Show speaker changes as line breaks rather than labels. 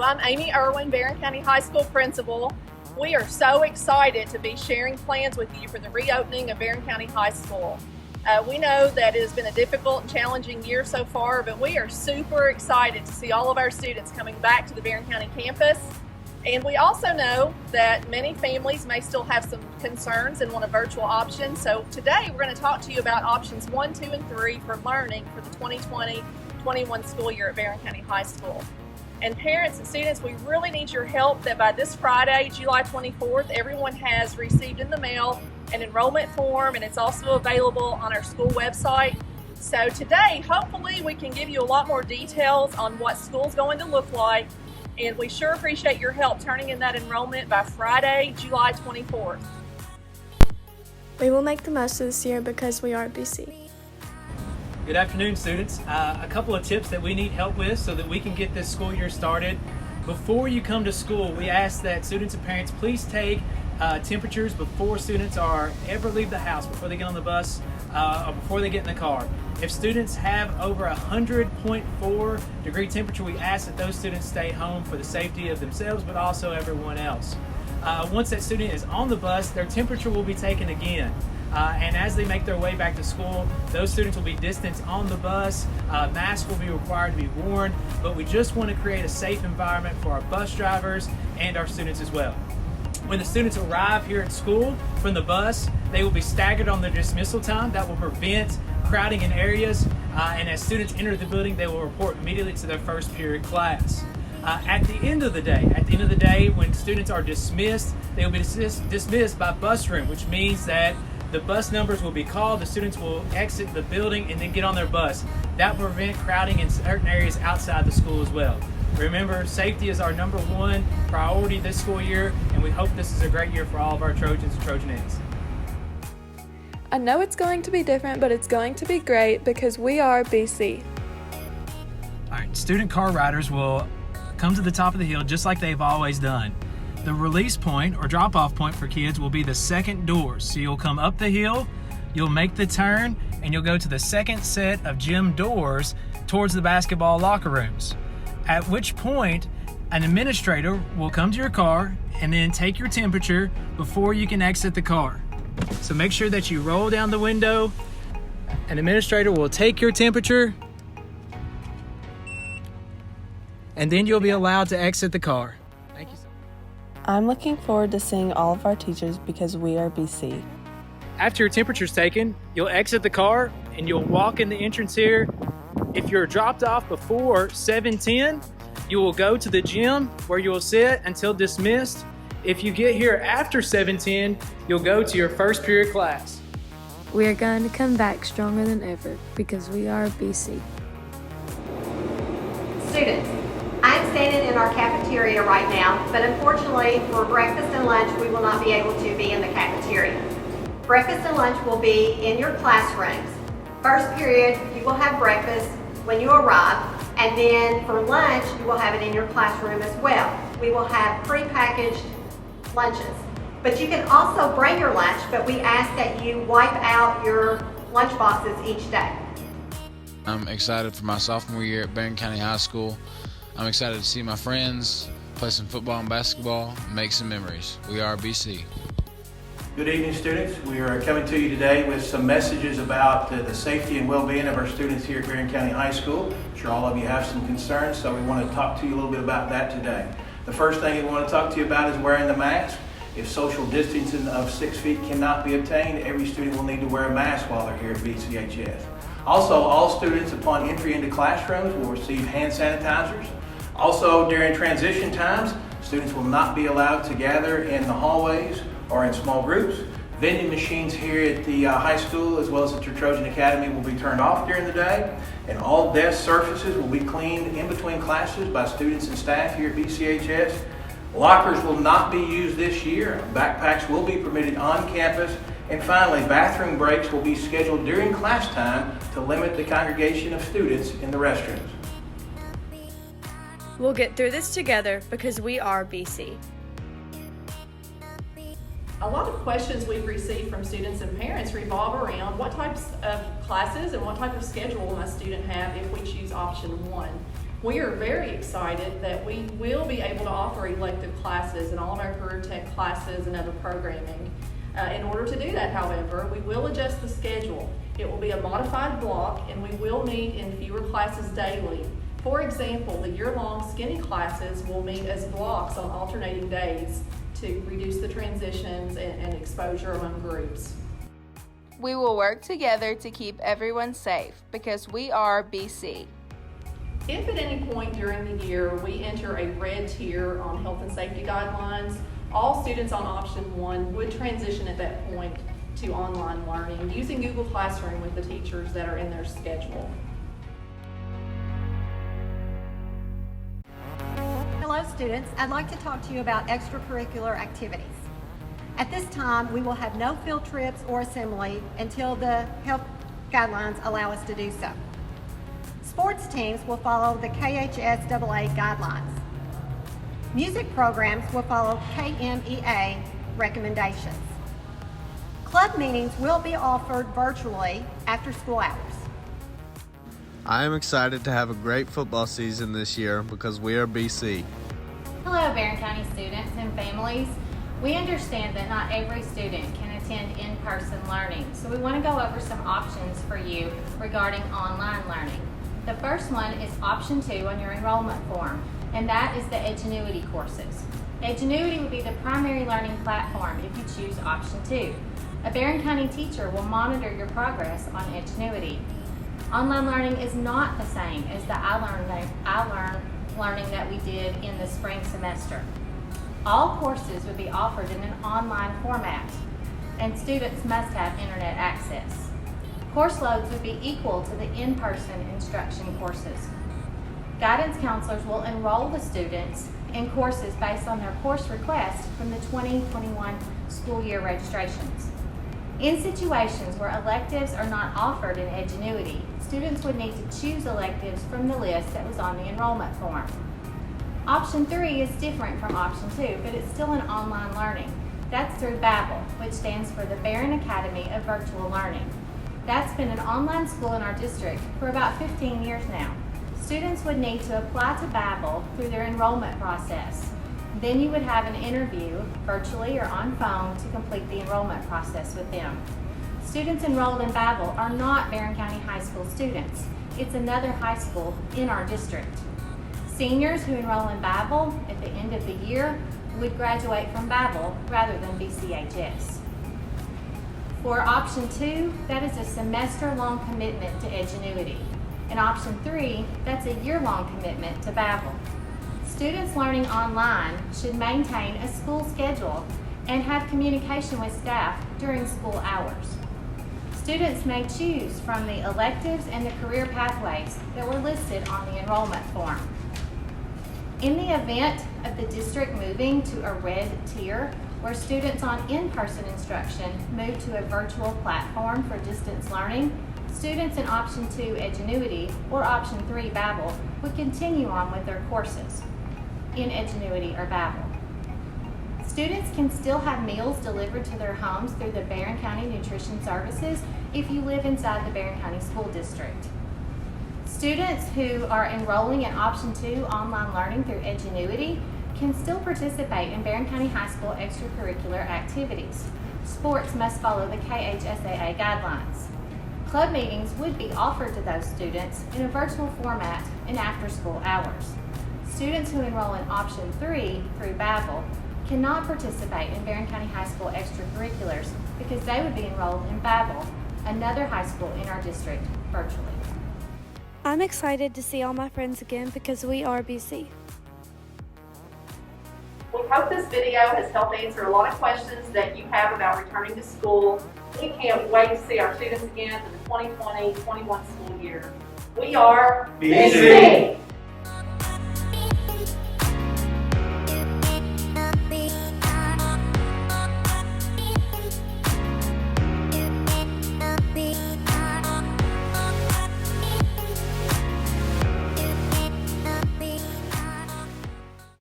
I'm Amy Irwin, Barren County High School principal. We are so excited to be sharing plans with you for the reopening of Barren County High School. We know that it has been a difficult and challenging year so far, but we are super excited to see all of our students coming back to the Barren County campus. And we also know that many families may still have some concerns and want a virtual option. So today we're going to talk to you about options 1, 2, and 3 for learning for the 2020-21 school year at Barren County High School. And parents and students, we really need your help that by this Friday, July 24th, everyone has received in the mail an enrollment form, and it's also available on our school website. So today, hopefully we can give you a lot more details on what school's going to look like, and we sure appreciate your help turning in that enrollment by Friday, July 24th.
We will make the most of this year because we are BC.
Good afternoon, students. A couple of tips that we need help with so that we can get this school year started. Before you come to school, we ask that students and parents please take temperatures before students ever leave the house, before they get on the bus or before they get in the car. If students have over 100.4 degree temperature, we ask that those students stay home for the safety of themselves, but also everyone else. Once that student is on the bus, their temperature will be taken again. And as they make their way back to school, those students will be distanced on the bus. Masks will be required to be worn, but we just want to create a safe environment for our bus drivers and our students as well. When the students arrive here at school from the bus, they will be staggered on their dismissal time. That will prevent crowding in areas, and as students enter the building, they will report immediately to their first period class. At the end of the day, when students are dismissed, they will be dismissed by bus room, which means that the bus numbers will be called, the students will exit the building and then get on their bus. That will prevent crowding in certain areas outside the school as well. Remember, safety is our number one priority this school year, and we hope this is a great year for all of our Trojans and Trojanettes.
I know it's going to be different, but it's going to be great because we are BC.
All right, student car riders will come to the top of the hill just like they've always done. The release point or drop-off point for kids will be the second doors. So you'll come up the hill, you'll make the turn, and you'll go to the second set of gym doors towards the basketball locker rooms. At which point, an administrator will come to your car and then take your temperature before you can exit the car. So make sure that you roll down the window. An administrator will take your temperature, and then you'll be allowed to exit the car. Thank you so much.
I'm looking forward to seeing all of our teachers because we are BC.
After your temperature's taken, you'll exit the car and you'll walk in the entrance here. If you're dropped off before 7:10, you will go to the gym where you will sit until dismissed. If you get here after 7:10, you'll go to your first period class.
We are going to come back stronger than ever because we are BC.
Students, I'm standing in our cafeteria right now, but unfortunately for breakfast and lunch, we will not be able to be in the cafeteria. Breakfast and lunch will be in your classrooms. First period, you will have breakfast when you arrive, and then for lunch, you will have it in your classroom as well. We will have pre-packaged lunches, but you can also bring your lunch, but we ask that you wipe out your lunch boxes each day.
I'm excited for my sophomore year at Barren County High School. I'm excited to see my friends, play some football and basketball, and make some memories. We are BC.
Good evening, students. We are coming to you today with some messages about the safety and well-being of our students here at Barren County High School. I'm sure all of you have some concerns, so we want to talk to you a little bit about that today. The first thing we want to talk to you about is wearing the mask. If social distancing of 6 feet cannot be obtained, every student will need to wear a mask while they're here at BCHS. Also, all students upon entry into classrooms will receive hand sanitizers. Also, during transition times, students will not be allowed to gather in the hallways or in small groups. Vending machines here at the high school as well as at your Trojan Academy will be turned off during the day, and all desk surfaces will be cleaned in between classes by students and staff here at BCHS. Lockers will not be used this year. Backpacks will be permitted on campus. And finally, bathroom breaks will be scheduled during class time to limit the congregation of students in the restrooms.
We'll get through this together because we are BC.
A lot of questions we've received from students and parents revolve around what types of classes and what type of schedule will my student have if we choose option 1. We are very excited that we will be able to offer elective classes in all of our career tech classes and other programming. In order to do that, however, we will adjust the schedule. It will be a modified block and we will meet in fewer classes daily. For example, the year-long skinny classes will meet as blocks on alternating days to reduce the transitions and exposure among groups.
We will work together to keep everyone safe because we are BC.
If at any point during the year we enter a red tier on health and safety guidelines, all students on option 1 would transition at that point to online learning using Google Classroom with the teachers that are in their schedule.
Hello students, I'd like to talk to you about extracurricular activities. At this time, we will have no field trips or assembly until the health guidelines allow us to do so. Sports teams will follow the KHSAA guidelines. Music programs will follow KMEA recommendations. Club meetings will be offered virtually after school hours.
I am excited to have a great football season this year because we are BC.
Hello, Barren County students and families. We understand that not every student can attend in-person learning, so we want to go over some options for you regarding online learning. The first one is option 2 on your enrollment form, and that is the Edgenuity courses. Edgenuity would be the primary learning platform if you choose option 2. A Barren County teacher will monitor your progress on Edgenuity. Online learning is not the same as the I learning that we did in the spring semester. All courses would be offered in an online format, and students must have internet access. Course loads would be equal to the in-person instruction courses. Guidance counselors will enroll the students in courses based on their course request from the 2021 school year registrations. In situations where electives are not offered in Edgenuity, students would need to choose electives from the list that was on the enrollment form. Option 3 is different from option 2, but it's still an online learning. That's through Babbel, which stands for the Barren Academy of Virtual Learning. That's been an online school in our district for about 15 years now. Students would need to apply to Babbel through their enrollment process. Then you would have an interview, virtually or on phone, to complete the enrollment process with them. Students enrolled in Babbel are not Barren County High School students. It's another high school in our district. Seniors who enroll in Babbel at the end of the year would graduate from Babbel rather than BCHS. For option 2, that is a semester-long commitment to Edgenuity. And option 3, that's a year-long commitment to Babbel. Students learning online should maintain a school schedule and have communication with staff during school hours. Students may choose from the electives and the career pathways that were listed on the enrollment form. In the event of the district moving to a red tier, where students on in-person instruction move to a virtual platform for distance learning, students in option 2 Edgenuity or option 3 Babbel would continue on with their courses in Edgenuity or Babbel. Students can still have meals delivered to their homes through the Barren County Nutrition Services if you live inside the Barren County School District. Students who are enrolling in option 2 online learning through Edgenuity can still participate in Barren County High School extracurricular activities. Sports must follow the KHSAA guidelines. Club meetings would be offered to those students in a virtual format and after school hours. Students who enroll in option 3 through Babbel cannot participate in Barren County High School extracurriculars because they would be enrolled in Babbel, another high school in our district, virtually.
I'm excited to see all my friends again because we are BC.
We hope this video has helped answer a lot of questions that you have about returning to school. We can't wait to see our students again for the 2020-21 school year. We are BC.